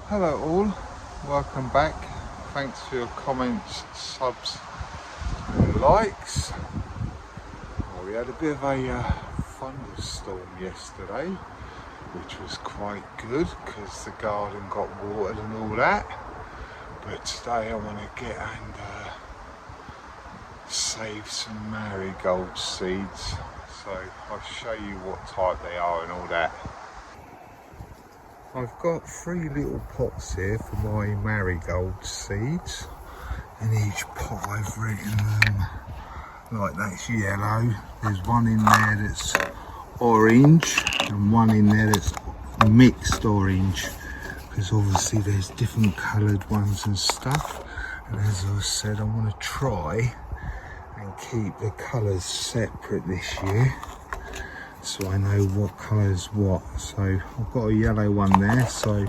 Hello all, welcome back. Thanks for your comments, subs and likes. Well, we had a bit of a thunderstorm yesterday, which was quite good because the garden got watered and all that. But today I want to get and save some marigold seeds. So I'll show you what type they are and all that. I've got 3 little pots here for my marigold seeds. In each pot I've written them like that's yellow. There's one in there that's orange and one in there that's mixed orange, because obviously there's different coloured ones and stuff. And as I said, I want to try and keep the colours separate this year, so I know what colour's what. So I've got a yellow one there, so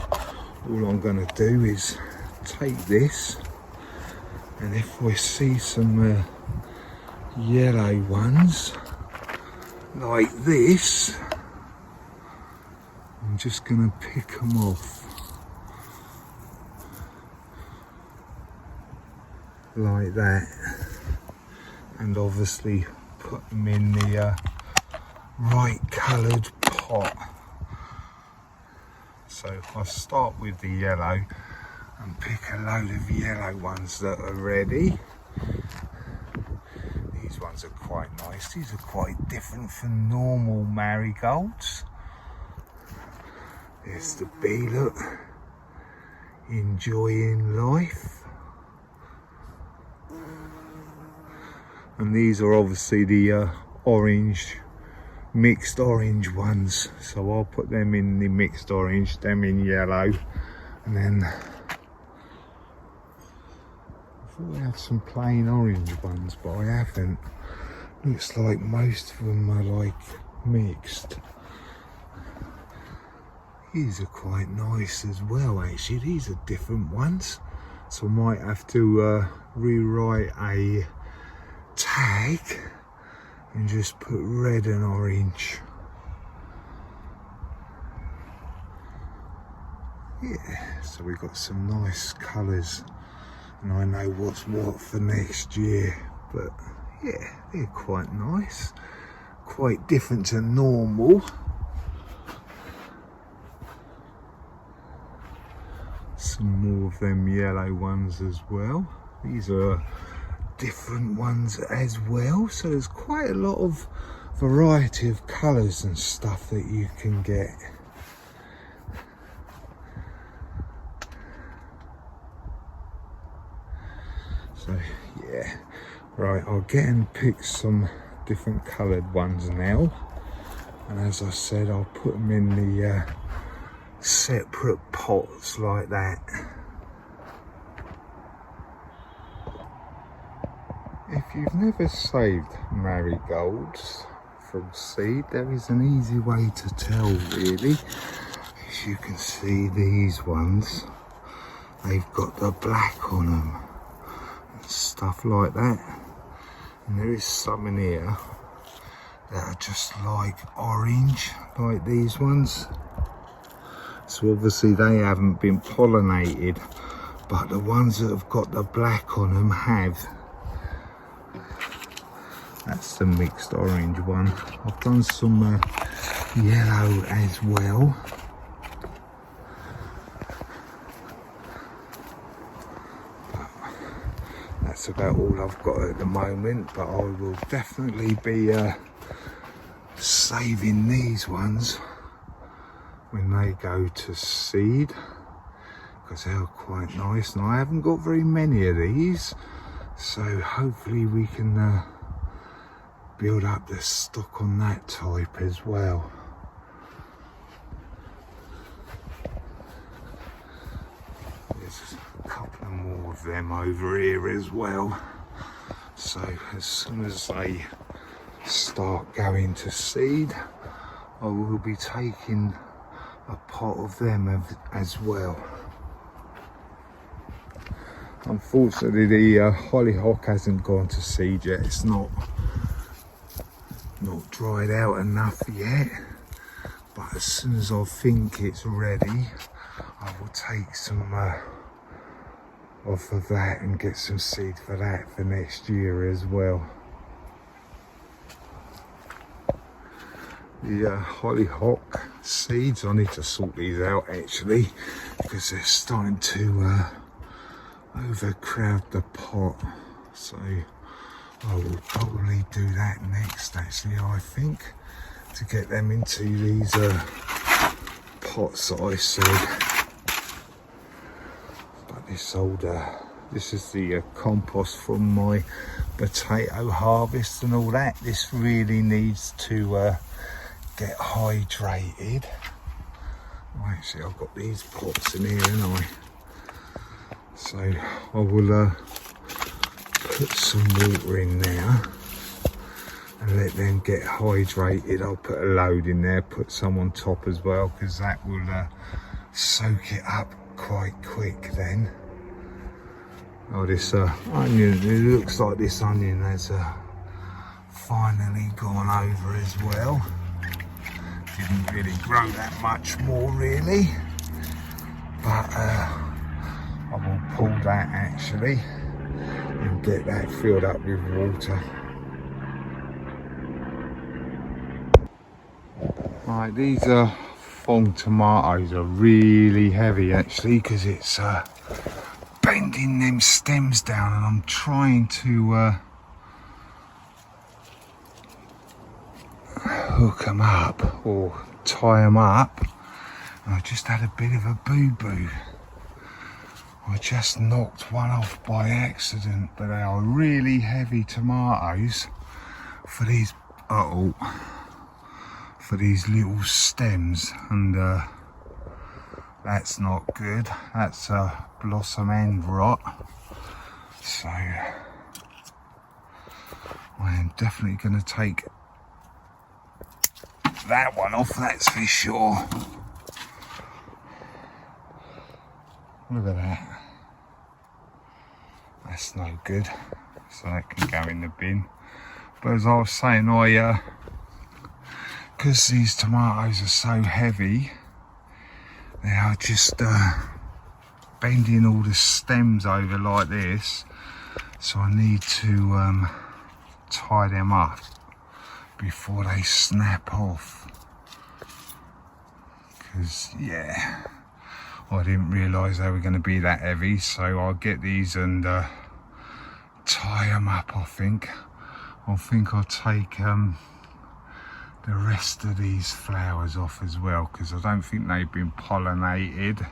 all I'm going to do is take this, and if I see some yellow ones like this, I'm just going to pick them off like that, and obviously put them in the right coloured pot. So I'll start with the yellow and pick a load of yellow ones that are ready. These ones are quite nice. These are quite different from normal marigolds. There's the bee, look, enjoying life. And these are obviously the orange, mixed orange ones, so I'll put them in the mixed orange, them in yellow, and then I thought we had some plain orange ones, but I haven't. Looks like most of them are like mixed. These are quite nice as well, actually. These are different ones, so I might have to rewrite a tag and just put red and orange. Yeah, so we've got some nice colours, and I know what's what for next year. But yeah, they're quite nice, quite different to normal. Some more of them yellow ones as well. These are different ones as well, so there's quite a lot of variety of colours and stuff that you can get. So yeah, right, I'll get and pick some different coloured ones now, and as I said, I'll put them in the separate pots like that. If you've never saved marigolds from seed, there is an easy way to tell, really. As you can see, these ones, they've got the black on them and stuff like that. And there is some in here that are just like orange, like these ones. So obviously they haven't been pollinated, but the ones that have got the black on them have. That's the mixed orange one. I've done some yellow as well. But that's about all I've got at the moment, but I will definitely be saving these ones when they go to seed, because they're quite nice, and I haven't got very many of these, so hopefully we can build up the stock on that type as well. There's a couple more of them over here as well, so as soon as they start going to seed, I will be taking a pot of them as well. Unfortunately, the hollyhock hasn't gone to seed yet. It's not dried out enough yet, but as soon as I think it's ready, I will take some off of that and get some seed for that for next year as well. The hollyhock seeds, I need to sort these out actually, because they're starting to overcrowd the pot, so I will probably do that next actually, I think, to get them into these pots that I said. But this this is the compost from my potato harvest and all that. This really needs to get hydrated. Well, actually, I've got these pots in here, haven't I? So I will put some water in there and let them get hydrated. I'll put a load in there, put some on top as well, because that will soak it up quite quick then. Oh, this onion, it looks like this onion has finally gone over as well. Didn't really grow that much more really, but I will pull that actually and get that filled up with water. Right, these Fong tomatoes are really heavy actually, because it's bending them stems down, and I'm trying to hook them up or tie them up. And I just had a bit of a boo-boo. I just knocked one off by accident, but they are really heavy tomatoes for these for these little stems, and that's not good. That's blossom end rot. So I am definitely going to take that one off, that's for sure. Look at that. That's no good. So that can go in the bin. But as I was saying, because these tomatoes are so heavy, they are just bending all the stems over like this. So I need to tie them up before they snap off. Because yeah, I didn't realise they were going to be that heavy, so I'll get these and tie them up. I think I'll take the rest of these flowers off as well, because I don't think they've been pollinated,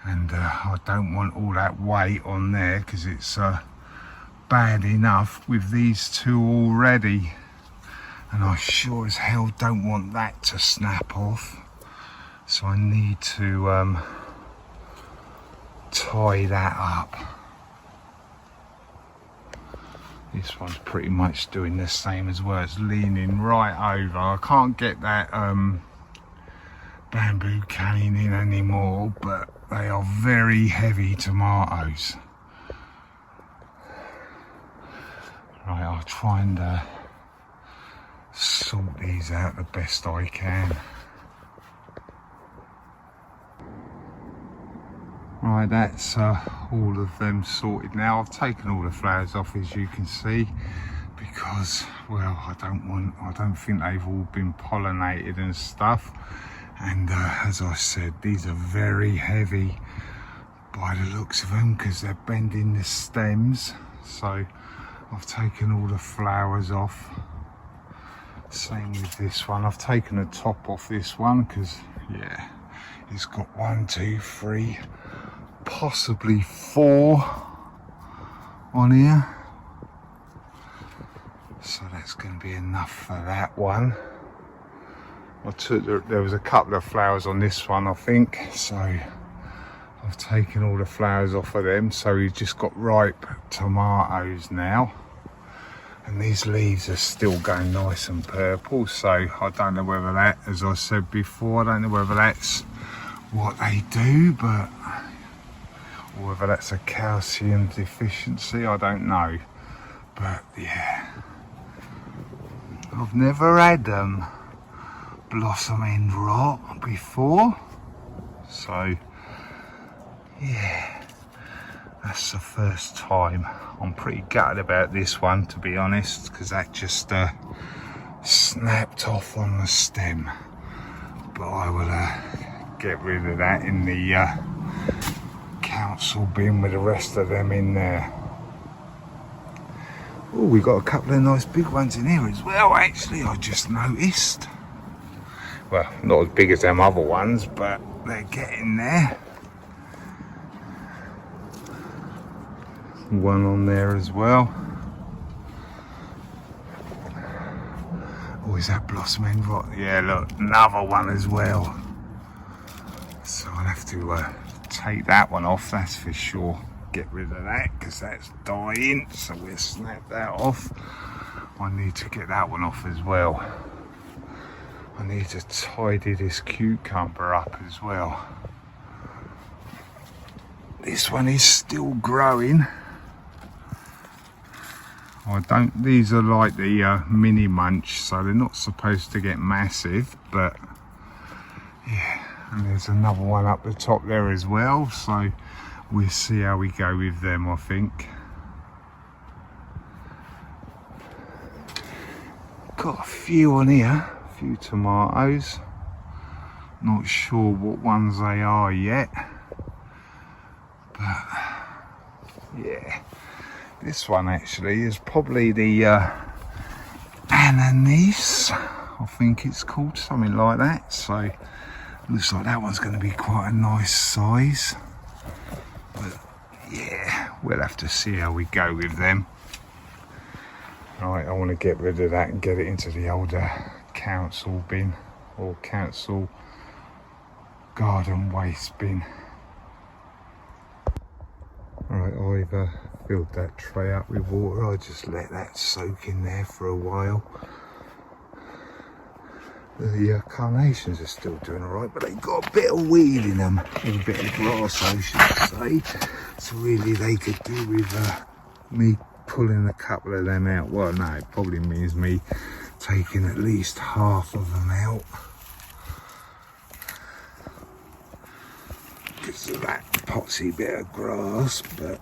and I don't want all that weight on there, because it's bad enough with these two already, and I sure as hell don't want that to snap off. So I need to tie that up. This one's pretty much doing the same as well. It's leaning right over. I can't get that bamboo cane in anymore, but they are very heavy tomatoes. Right, I'll try and sort these out the best I can. Right, that's all of them sorted now. I've taken all the flowers off, as you can see, because, well, I don't think they've all been pollinated and stuff. And as I said, these are very heavy by the looks of them, because they're bending the stems. So I've taken all the flowers off. Same with this one. I've taken the top off this one because, yeah, it's got 1, 2, 3, possibly 4 on here. So that's going to be enough for that one. There was a couple of flowers on this one, I think, so I've taken all the flowers off of them. So we've just got ripe tomatoes now. And these leaves are still going nice and purple, so I don't know whether that, as I said before, I don't know whether that's what they do, but or whether that's a calcium deficiency, I don't know. But yeah, I've never had blossom end rot before, so Yeah, that's the first time. I'm pretty gutted about this one, to be honest, because that just snapped off on the stem. But I will get rid of that in the council bin with the rest of them in there. Oh, we got a couple of nice big ones in here as well, actually, I just noticed. Well, not as big as them other ones, but they're getting there. One on there as well. Oh, is that blossoming rot? Yeah, look, another one as well. So I'll have to take that one off, that's for sure. Get rid of that because that's dying, so we'll snap that off. I need to get that one off as well. I need to tidy this cucumber up as well. This one is still growing. These are like the mini munch, so they're not supposed to get massive, but yeah. And there's another one up the top there as well, so we'll see how we go with them, I think. Got a few on here, a few tomatoes. Not sure what ones they are yet, but yeah. This one actually is probably the anise, I think it's called, something like that. So looks like that one's going to be quite a nice size. But yeah, we'll have to see how we go with them. Right, I want to get rid of that and get it into the older council bin, or council garden waste bin. Right, I've filled that tray up with water. I just let that soak in there for a while. The carnations are still doing alright, but they've got a bit of weed in them, or a bit of grass I should say. So really they could do with me pulling a couple of them out. Well, no, it probably means me taking at least half of them out. Because of that potsy bit of grass, but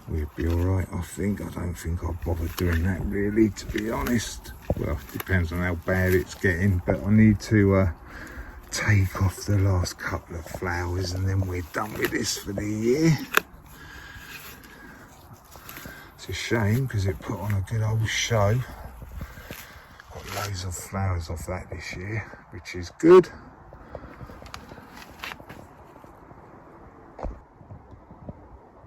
we'll be alright, I think. I don't think I'll bother doing that really, to be honest. Well, depends on how bad it's getting, but I need to take off the last couple of flowers and then we're done with this for the year. It's a shame because it put on a good old show. Got loads of flowers off that this year, which is good.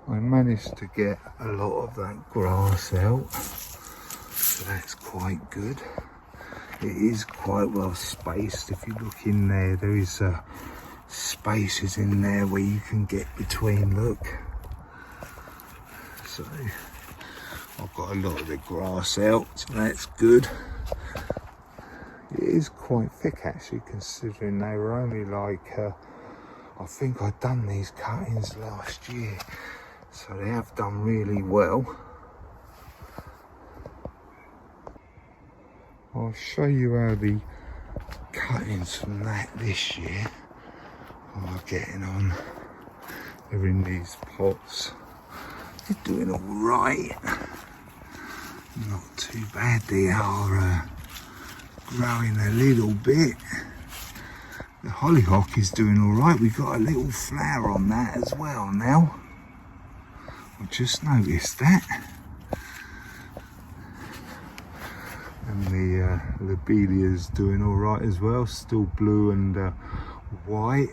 I managed to get a lot of that grass out, so that's quite good. It is quite well spaced. If you look in there, there is spaces in there where you can get between, look. So I've got a lot of the grass out, so that's good. It is quite thick actually, considering they were only like, I think I'd done these cuttings last year. So they have done really well. I'll show you how the cuttings from that this year are getting on. They're in these pots. They're doing all right. Not too bad. They are growing a little bit. The hollyhock is doing all right. We've got a little flower on that as well now. I just noticed that. And the lobelia's doing all right as well, still blue and white.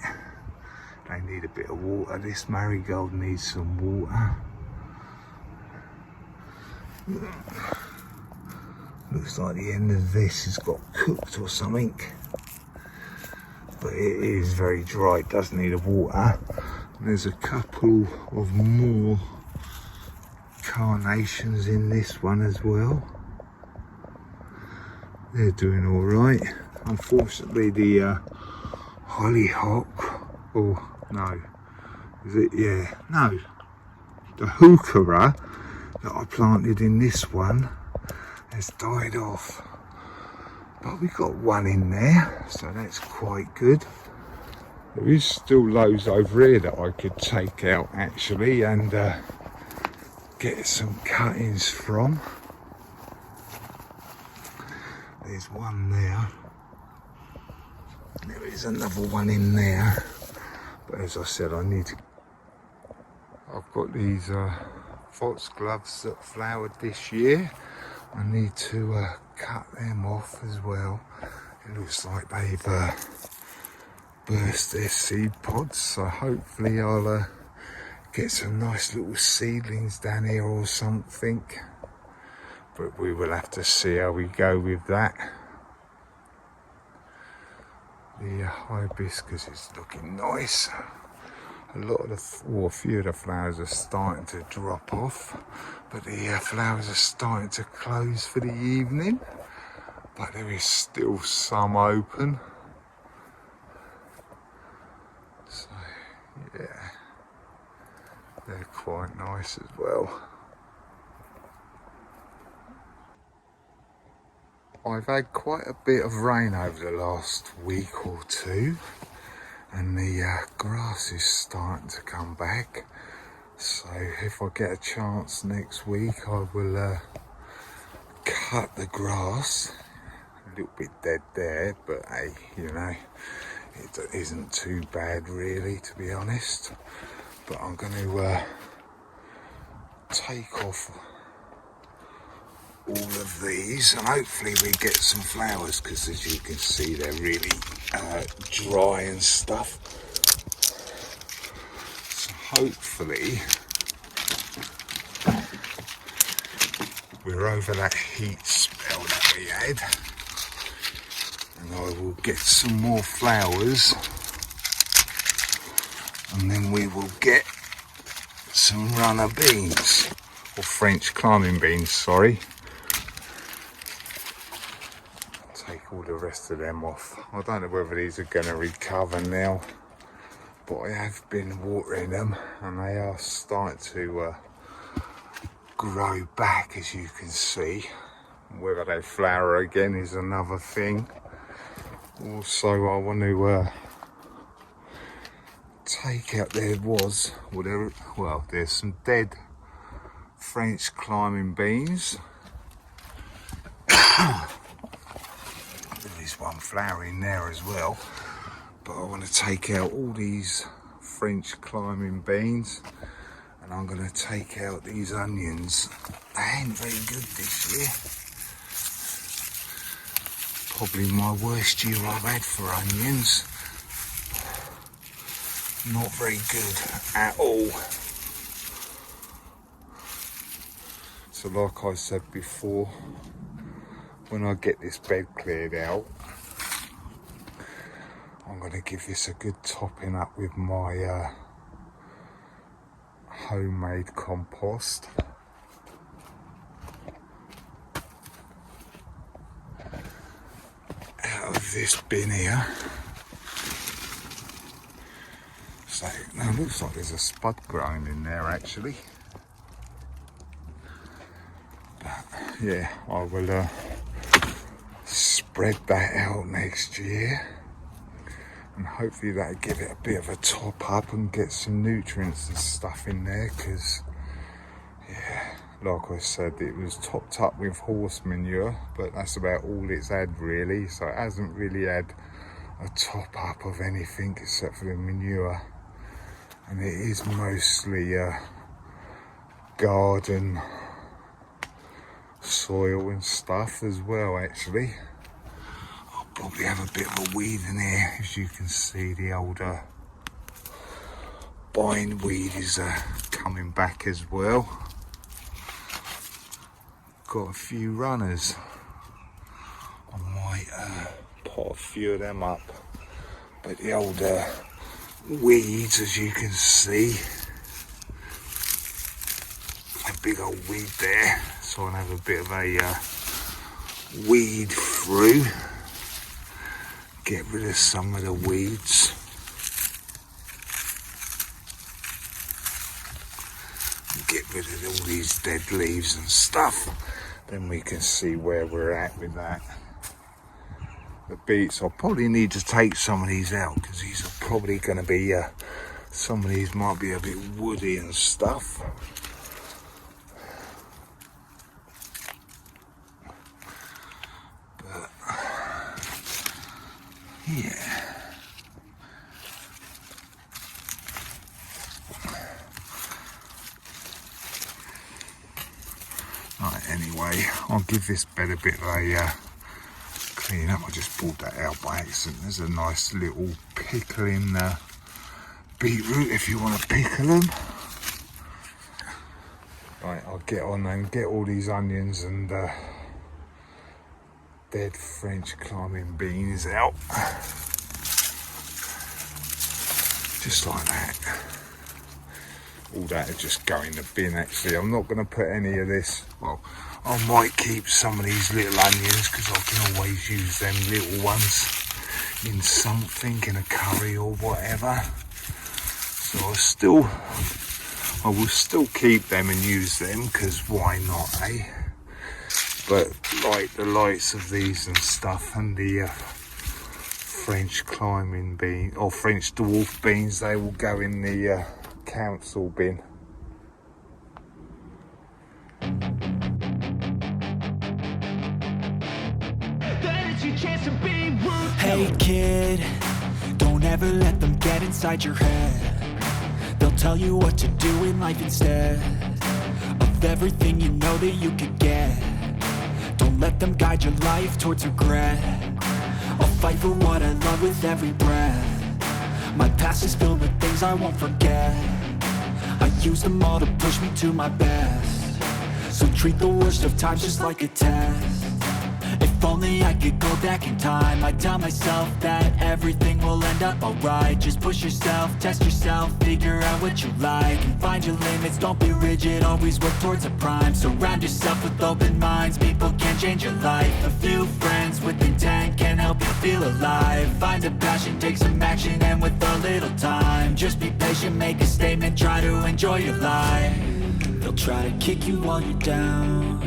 They need a bit of water. This marigold needs some water. Looks like the end of this has got cooked or something, but it is very dry. It does need a water. And there's a couple of more carnations in this one as well. They're doing all right. Unfortunately, the hollyhock, or no, is it? Yeah, no, the heuchera that I planted in this one has died off. But we got one in there, so that's quite good. There is still loads over here that I could take out actually and get some cuttings from. There's one there. There is another one in there. But as I said, I've got these foxgloves that flowered this year. I need to cut them off as well. It looks like they've burst their seed pods, so hopefully I'll get some nice little seedlings down here or something. But we will have to see how we go with that. The hibiscus is looking nice. A few of the flowers are starting to drop off, but the flowers are starting to close for the evening. But there is still some open. So yeah, they're quite nice as well. I've had quite a bit of rain over the last week or two, and the grass is starting to come back. So if I get a chance next week, I will cut the grass. A little bit dead there, but hey, you know, it isn't too bad really, to be honest. But I'm going to take off all of these and hopefully we get some flowers, because as you can see they're really dry and stuff. So hopefully we're over that heat spell that we had, and I will get some more flowers, and then we will get some runner beans, or French climbing beans, sorry. Take all the rest of them off. I don't know whether these are going to recover now, but I have been watering them and they are starting to grow back, as you can see. Whether they flower again is another thing. Also, I want to take out, there's some dead French climbing beans. There's one flowering there as well, but I want to take out all these French climbing beans, and I'm going to take out these onions. They ain't very good this year. Probably my worst year I've had for onions. Not very good at all. So like I said before, when I get this bed cleared out, I'm going to give this a good topping up with my homemade compost. Out of this bin here. So now it looks like there's a spud growing in there actually. But yeah, I will spread that out next year, and hopefully that'll give it a bit of a top up and get some nutrients and stuff in there, because yeah, like I said, it was topped up with horse manure, but that's about all it's had really. So it hasn't really had a top up of anything except for the manure, and it is mostly garden soil and stuff as well actually. I'll probably have a bit of a weed in here. As you can see, the older bindweed is coming back as well. Got a few runners. I might pot a few of them up, but the older weeds, as you can see, a big old weed there, so I'll have a bit of a weed through, get rid of some of the weeds. Get rid of all these dead leaves and stuff, then we can see where we're at with that. The beets, I'll probably need to take some of these out because these are probably going to be, some of these might be a bit woody and stuff. But, yeah. Right, anyway, I'll give this bed a bit of a clean up. I just pulled that out by accident. There's a nice little pickle in beetroot if you want to pickle them. Right, I'll get on and get all these onions and dead French climbing beans out. Just like that. All that will just go in the bin actually. I'm not going to put any of this, well, I might keep some of these little onions because I can always use them little ones in something, in a curry or whatever. So I will still keep them and use them because why not, eh? But like the likes of these and stuff and the French climbing bean or French dwarf beans, they will go in the council bin. Hey kid, don't ever let them get inside your head. They'll tell you what to do in life instead of everything you know that you could get. Don't let them guide your life towards regret. I'll fight for what I love with every breath. My past is filled with things I won't forget. I use them all to push me to my best. So treat the worst of times just like a test. If only I could go back in time, I'd tell myself that everything will end up alright. Just push yourself, test yourself, figure out what you like, and find your limits, don't be rigid, always work towards a prime. Surround yourself with open minds, people can change your life. A few friends with intent can help you feel alive. Find a passion, take some action, and with a little time, just be patient, make a statement, try to enjoy your life. They'll try to kick you while you're down.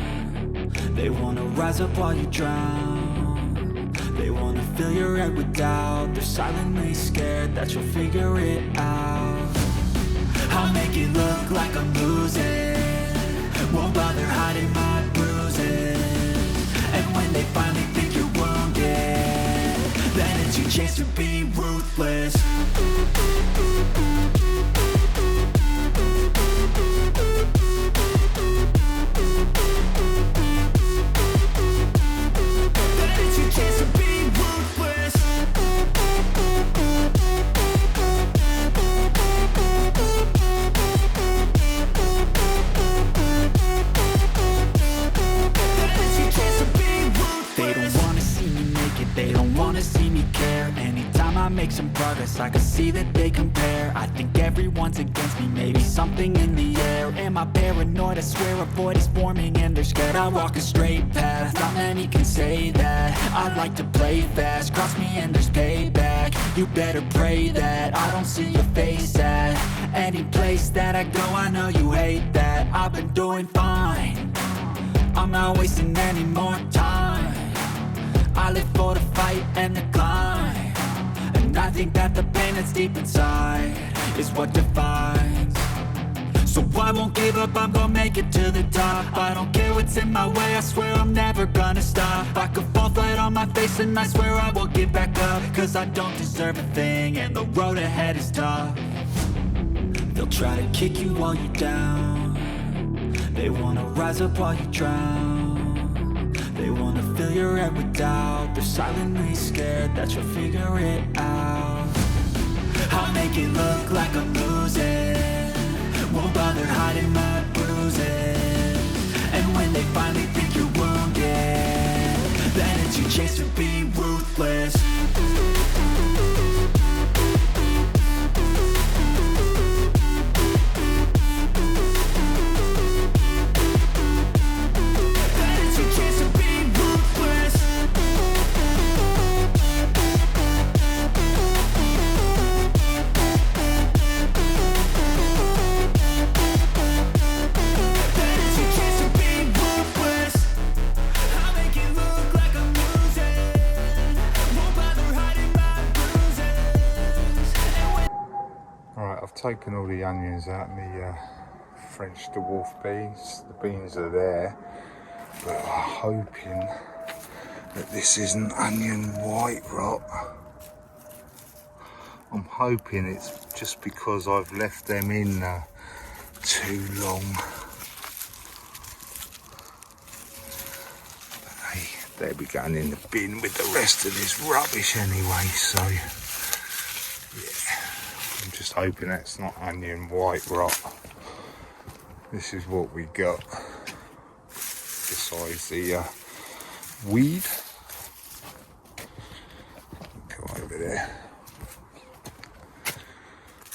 They wanna rise up while you drown. They wanna fill your head with doubt. They're silently scared that you'll figure it out. I'll make it look like I'm losing, won't bother hiding my bruises. And when they finally think you're wounded, then it's your chance to be ruthless. Make some progress, I can see that they compare. I think everyone's against me, maybe something in the air. Am I paranoid? I swear a void is forming and they're scared. I walk a straight path, not many can say that. I like to play fast, cross me and there's payback. You better pray that I don't see your face at any place that I go. I know you hate that. I've been doing fine, I'm not wasting any more time. I live for the fight and the climb. And I think that the pain that's deep inside is what defines. So I won't give up, I'm gonna make it to the top. I don't care what's in my way, I swear I'm never gonna stop. I could fall flat on my face and I swear I will get back up. Cause I don't deserve a thing and the road ahead is tough. They'll try to kick you while you're down. They wanna rise up while you drown. They wanna fill your head with doubt. They're silently scared that you'll figure it out. I'll make it look like I'm losing, won't bother hiding my bruises. And when they finally think you're wounded, then it's your chance to be ruthless. Won't Alright, I've taken all the onions out and the French dwarf beans. The beans are there, but I'm hoping that this isn't onion white rot. I'm hoping it's just because I've left them in too long. But hey, they'll be going in the bin with the rest of this rubbish anyway, so yeah, I'm just hoping that's not onion white rot. This is what we got besides the weed. Go over there.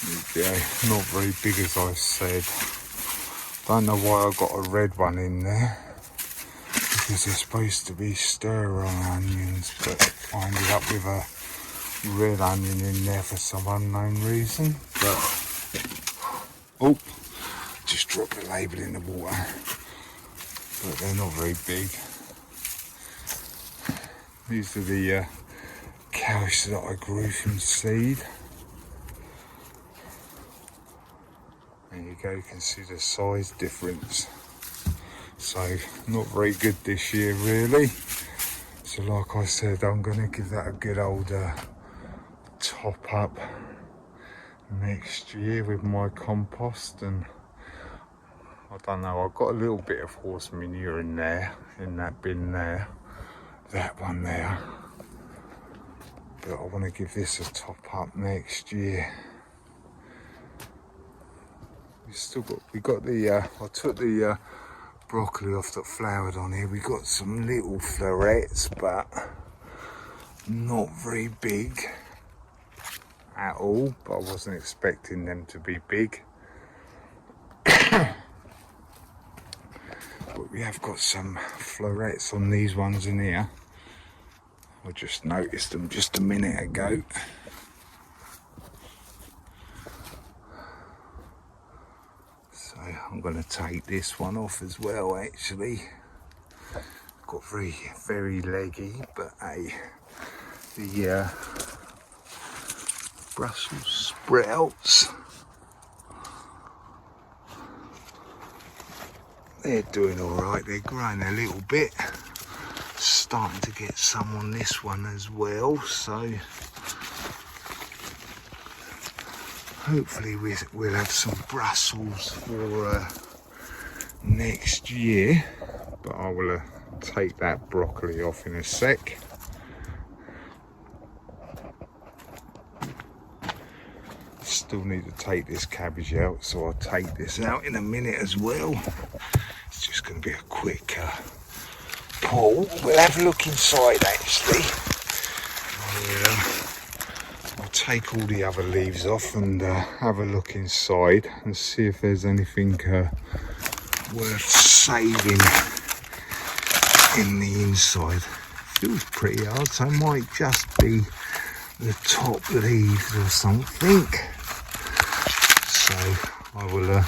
There we go. Not very big, as I said. Don't know why I got a red one in there, because they're supposed to be stir-fry onions, but I ended up with a red onion in there for some unknown reason. But oh, just drop a label in the water. But they're not very big. These are the cows that I grew from seed. There you go, you can see the size difference. So not very good this year really. So like I said, I'm going to give that a good old top up next year with my compost. And I don't know, I've got a little bit of horse manure in there, in that bin there, that one there. But I want to give this a top up next year. We got the, I took the broccoli off that flowered on here. We got some little florets, but not very big at all. But I wasn't expecting them to be big. But we have got some florets on these ones in here. I just noticed them just a minute ago. I'm going to take this one off as well, actually. Got very leggy, but hey, the Brussels sprouts, they're doing all right. They're growing a little bit. Starting to get some on this one as well, so hopefully we'll have some Brussels for next year. But I will take that broccoli off in a sec. Still need to take this cabbage out, so I'll take this out in a minute as well. It's just going to be a quick pull. We'll have a look inside actually. I'll take all the other leaves off and have a look inside and see if there's anything worth saving in the inside. Feels pretty hard, so it might just be the top leaves or something. So I will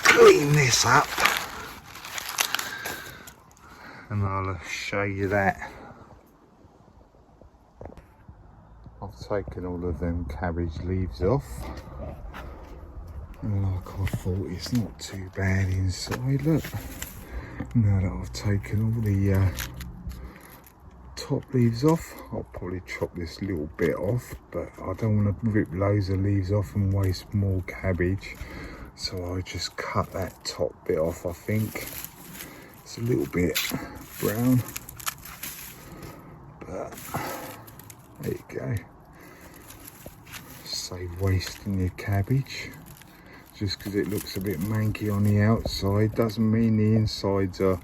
clean this up and I'll show you that. I've taken all of them cabbage leaves off, and like I thought, it's not too bad inside. Look, now that I've taken all the top leaves off, I'll probably chop this little bit off, but I don't want to rip loads of leaves off and waste more cabbage, so I'll just cut that top bit off. I think it's a little bit brown, but there you go. Save wasting your cabbage. Just because it looks a bit manky on the outside doesn't mean the insides are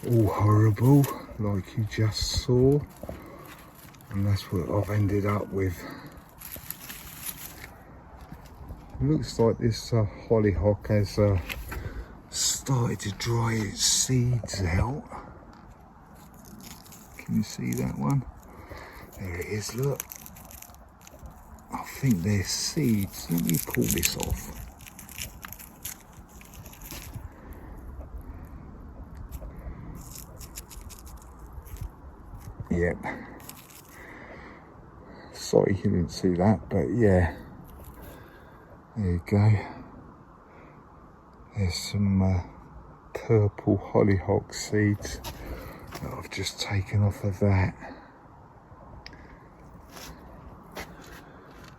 all horrible like you just saw. And that's what I've ended up with. It looks like this hollyhock has started to dry its seeds out. Can you see that one? There it is, look. I think they're seeds. Let me pull this off. Yep. sorry you didn't see that, but yeah, there you go. There's some purple hollyhock seeds that I've just taken off of that.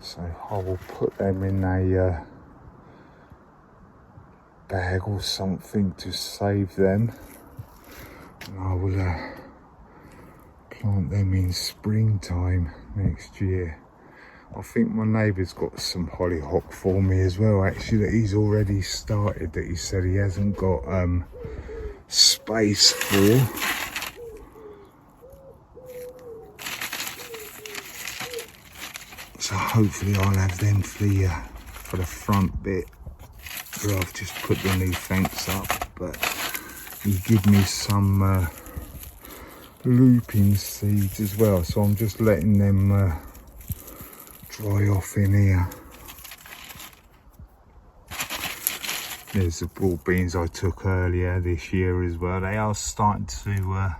So I will put them in a bag or something to save them, and I will plant them in springtime next year. I think my neighbour's got some hollyhock for me as well, actually, that he's already started, that he said he hasn't got space for. So hopefully I'll have them for the front bit where I've just put the new fence up. But he give me some lupin seeds as well, so I'm just letting them dry off in here. There's the broad beans I took earlier this year as well. They are starting to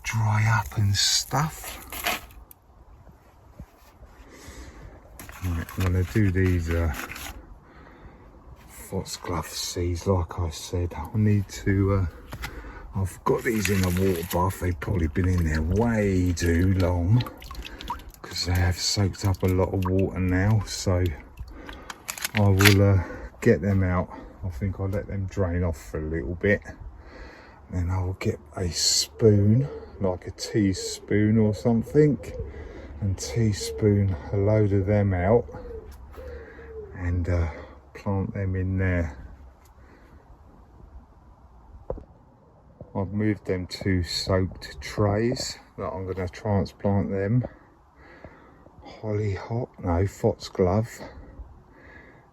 dry up and stuff. Right, I'm going to do these foxglove seeds like I said. I need to, I've got these in a water bath. They've probably been in there way too long because they have soaked up a lot of water now. So I will get them out. I think I'll let them drain off for a little bit. Then I'll get a spoon, like a teaspoon or something, and teaspoon a load of them out and plant them in there. I've moved them to soaked trays that I'm going to transplant them foxglove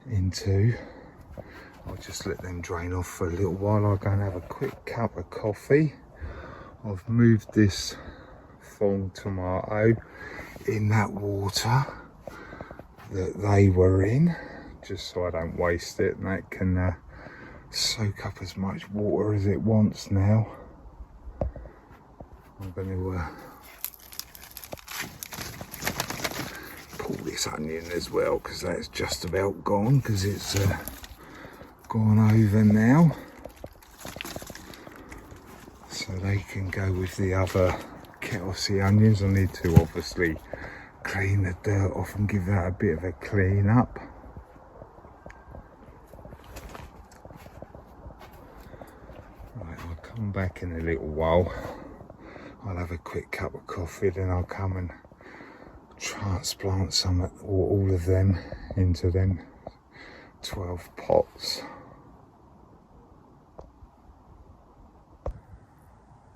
into. I'll just let them drain off for a little while. I'll go and have a quick cup of coffee. I've moved this thorn tomato in that water that they were in, just so I don't waste it, and that can soak up as much water as it wants now. I'm going to pull this onion as well, because that's just about gone, because it's gone over now, so they can go with the other Kelsey onions. I need to obviously clean the dirt off and give that a bit of a clean up. Right, I'll come back in a little while. I'll have a quick cup of coffee, then I'll come and transplant some or all of them into them 12 pots.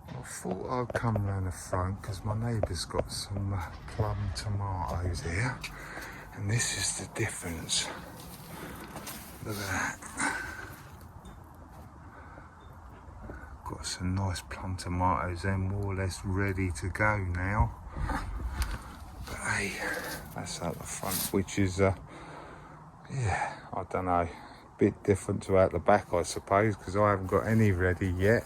I thought I'd come round the front because my neighbour's got some plum tomatoes here, and this is the difference. Look at that. Got some nice plum tomatoes, they're more or less ready to go now. But hey, that's at the front, which is yeah, I don't know, a bit different to out the back, I suppose, because I haven't got any ready yet.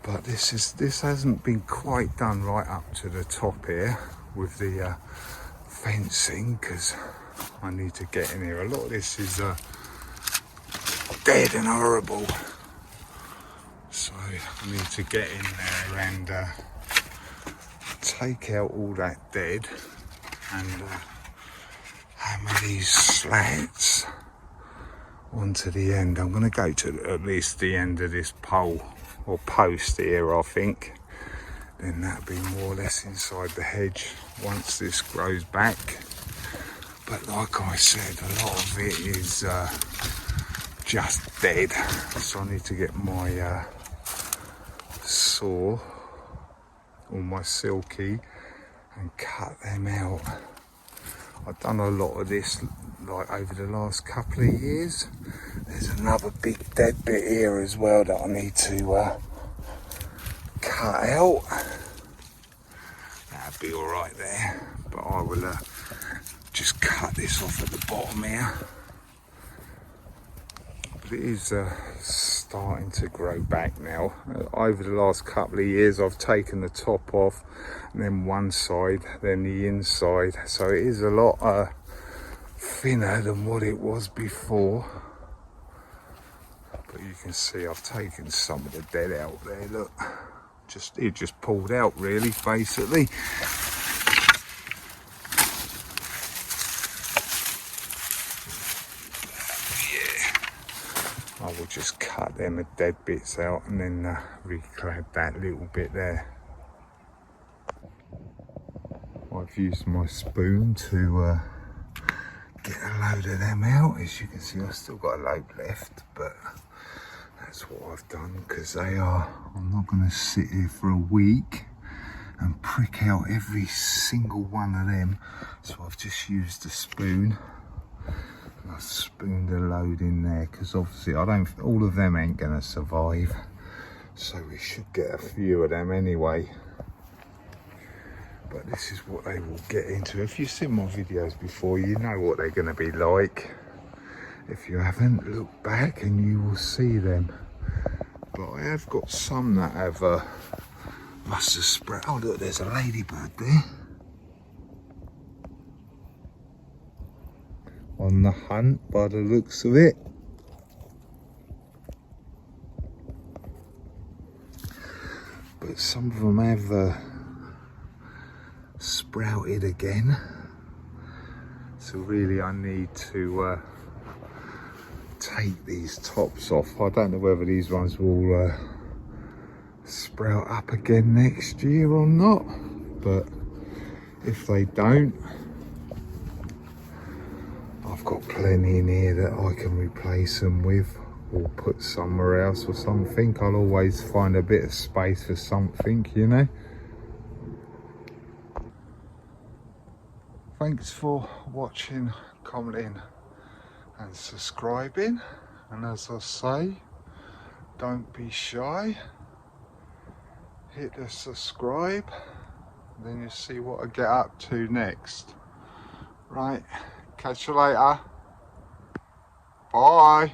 But this hasn't been quite done right up to the top here with the fencing, because I need to get in here. A lot of this is dead and horrible, so I need to get in there and take out all that dead and hammer these slats onto the end. I'm going to go to at least the end of this pole or post here, I think. Then that'll be more or less inside the hedge once this grows back. But like I said, a lot of it is just dead, so I need to get my saw or my silky and cut them out. I've done a lot of this like over the last couple of years. There's another big dead bit here as well that I need to cut out. That'll be alright there, but I will just cut this off at the bottom here. But it is starting to grow back now. Over the last couple of years I've taken the top off, and then one side, then the inside, so it is a lot thinner than what it was before. But you can see I've taken some of the dead out there, look. It just pulled out really, basically. I will just cut them dead bits out and then reclad that little bit there. I've used my spoon to get a load of them out. As you can see, I've still got a load left, but that's what I've done, because I'm not going to sit here for a week and prick out every single one of them. So I've just used a spoon. I've spooned a load in there, because obviously all of them ain't going to survive. So we should get a few of them anyway. But this is what they will get into. If you've seen my videos before, you know what they're going to be like. If you haven't, look back and you will see them. But I have got some that have must have spread. Oh look, there's a ladybird there. On the hunt by the looks of it. But some of them have sprouted again. So really I need to take these tops off. I don't know whether these ones will sprout up again next year or not, but if they don't, I've got plenty in here that I can replace them with or put somewhere else or something. I'll always find a bit of space for something, you know. Thanks for watching, commenting and subscribing, and as I say, don't be shy, hit the subscribe, then you'll see what I get up to next. Right, catch you later, bye.